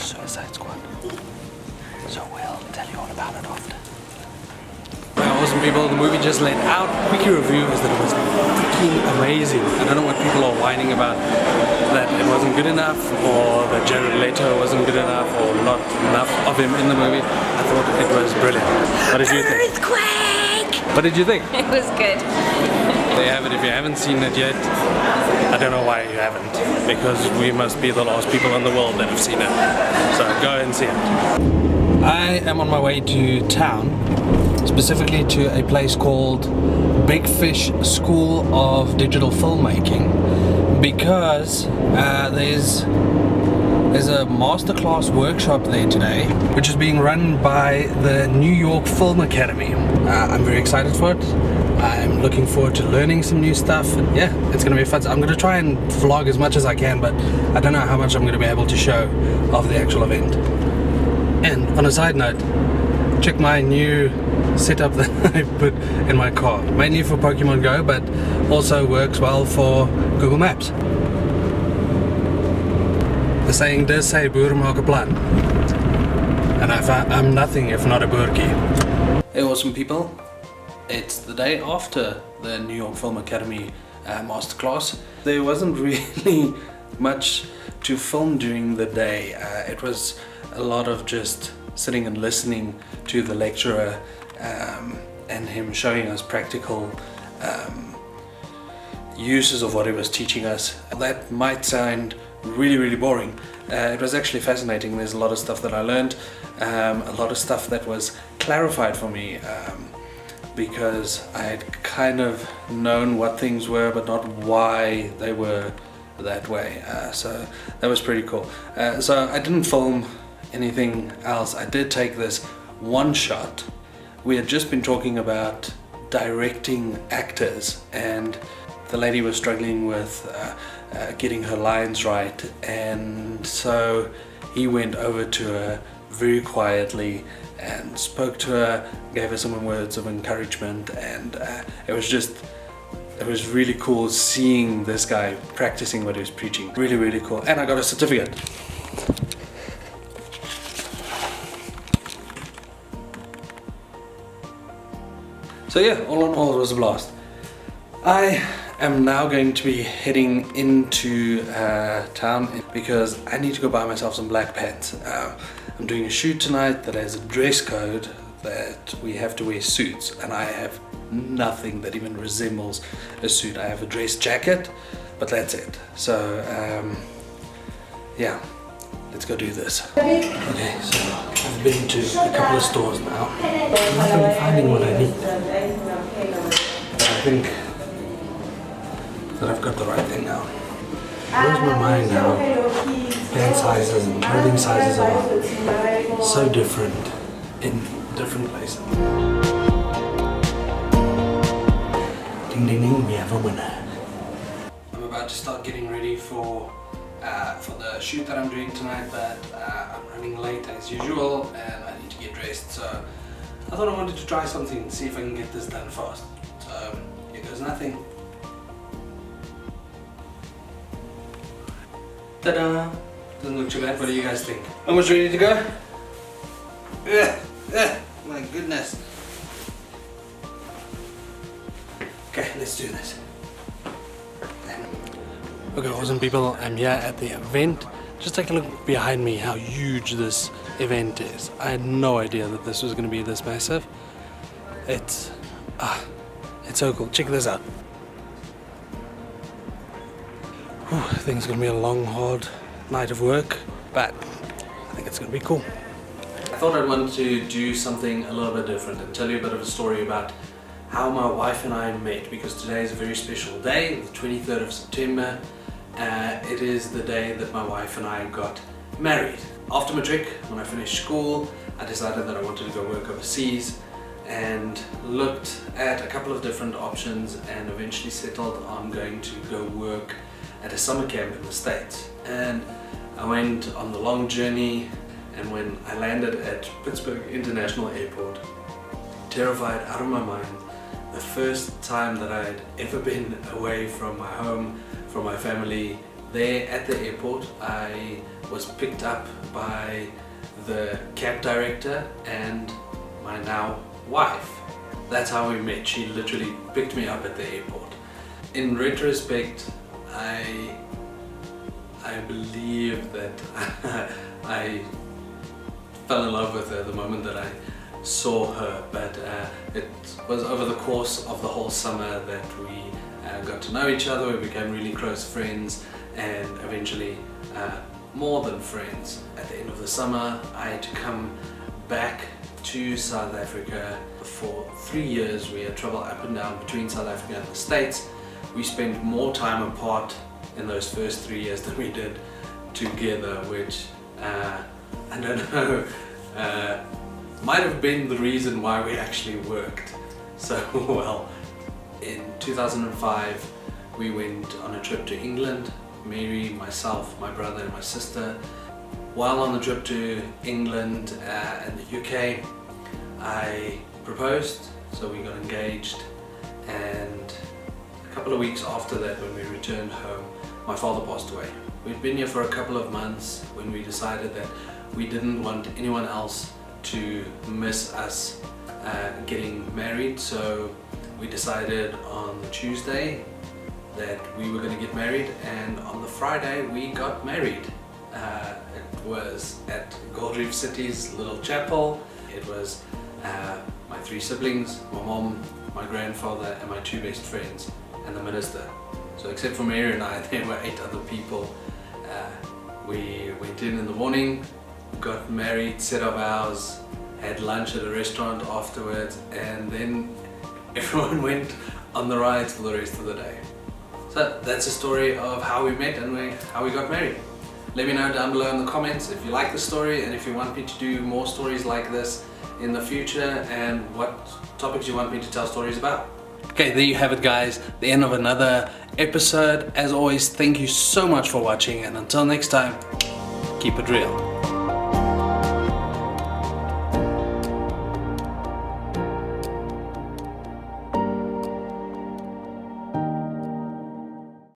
Suicide Squad. So we'll tell you all about it after. Awesome people, the movie just laid out. Quickie review is that it was freaking amazing. I don't know what people are whining about, that it wasn't good enough, or that Jared Leto wasn't good enough, or not enough of him in the movie. I thought it was brilliant. What did you think? Earthquake! What did you think? It was good. There you have it. If you haven't seen it yet, I don't know why you haven't, because we must be the last people in the world that have seen it. So go and see it. I am on my way to town, specifically to a place called Big Fish School of Digital Filmmaking, because there's a masterclass workshop there today, which is being run by the New York Film Academy. I'm very excited for it. I'm looking forward to learning some new stuff, and yeah, it's gonna be fun. I'm gonna try and vlog as much as I can, but I don't know how much I'm gonna be able to show of the actual event. And on a side note, check my new setup that I put in my car. Mainly for Pokemon Go, but also works well for Google Maps. The saying does say, boer maak 'n plan. And I'm nothing if not a boertjie. Hey awesome people, it's the day after the New York Film Academy masterclass. There wasn't really much to film during the day. It was a lot of just sitting and listening to the lecturer and him showing us practical uses of what he was teaching us. That might sound really boring. It was actually fascinating. There's a lot of stuff that I learned, a lot of stuff that was clarified for me, because I had kind of known what things were but not why they were that way. So that was pretty cool. So I didn't film anything else. I did take this one shot. We had just been talking about directing actors, and the lady was struggling with getting her lines right, and so he went over to her very quietly and spoke to her, gave her some words of encouragement, and it was really cool seeing this guy practicing what he was preaching. Really cool. And I got a certificate. So yeah, all in all, it was a blast. I am now going to be heading into town because I need to go buy myself some black pants. I'm doing a shoot tonight that has a dress code that we have to wear suits, and I have nothing that even resembles a suit. I have a dress jacket, but that's it. So yeah, let's go do this. Okay, so I've been to a couple of stores now. I'm not really finding what I need, but I think that I've got the right thing now. Blows my mind how pant sizes and clothing sizes are so different in different places. Ding ding ding, we have a winner. I'm about to start getting ready for the shoot that I'm doing tonight, but I'm running late as usual and I need to get dressed, so I thought I wanted to try something and see if I can get this done fast. So here goes nothing. Ta-da! Doesn't look too bad. What do you guys think? Almost ready to go? My goodness. Okay, let's do this. Okay, awesome people, I'm here at the event. Just take a look behind me how huge this event is. I had no idea that this was going to be this massive. It's so cool. Check this out. Whew, I think it's going to be a long, hard night of work, but I think it's going to be cool. I thought I'd want to do something a little bit different and tell you a bit of a story about how my wife and I met, because today is a very special day, the 23rd of September. It is the day that my wife and I got married. After matric, when I finished school, I decided that I wanted to go work overseas and looked at a couple of different options and eventually settled on going to go work at a summer camp in the States. And I went on the long journey, and when I landed at Pittsburgh International Airport, terrified out of my mind, the first time that I had ever been away from my home, from my family, there at the airport, I was picked up by the cab director and my now wife. That's how we met. She literally picked me up at the airport. In retrospect, I believe that I fell in love with her the moment that I saw her, but it was over the course of the whole summer that we got to know each other. We became really close friends and eventually more than friends. At the end of the summer, I had to come back to South Africa. For 3 years we had traveled up and down between South Africa and the States. We spent more time apart in those first 3 years than we did together, which I don't know, might have been the reason why we actually worked so well. In 2005 we went on a trip to England, Mary, myself, my brother and my sister. While on the trip to England and the UK, I proposed, so we got engaged, and a couple of weeks after that, when we returned home, my father passed away. We'd been here for a couple of months when we decided that we didn't want anyone else to miss us getting married, so we decided on the Tuesday that we were going to get married, and on the Friday we got married. It was at Gold Reef City's little chapel. It was my 3 siblings, my mom, my grandfather and my 2 best friends and the minister. So except for Mary and I, there were 8 other people. We went in the morning, got married, said our vows, had lunch at a restaurant afterwards, and then everyone went on the rides for the rest of the day. So that's the story of how we met and how we got married. Let me know down below in the comments if you like the story and if you want me to do more stories like this in the future and what topics you want me to tell stories about. Okay, there you have it guys, the end of another episode. As always, thank you so much for watching, and until next time, keep it real.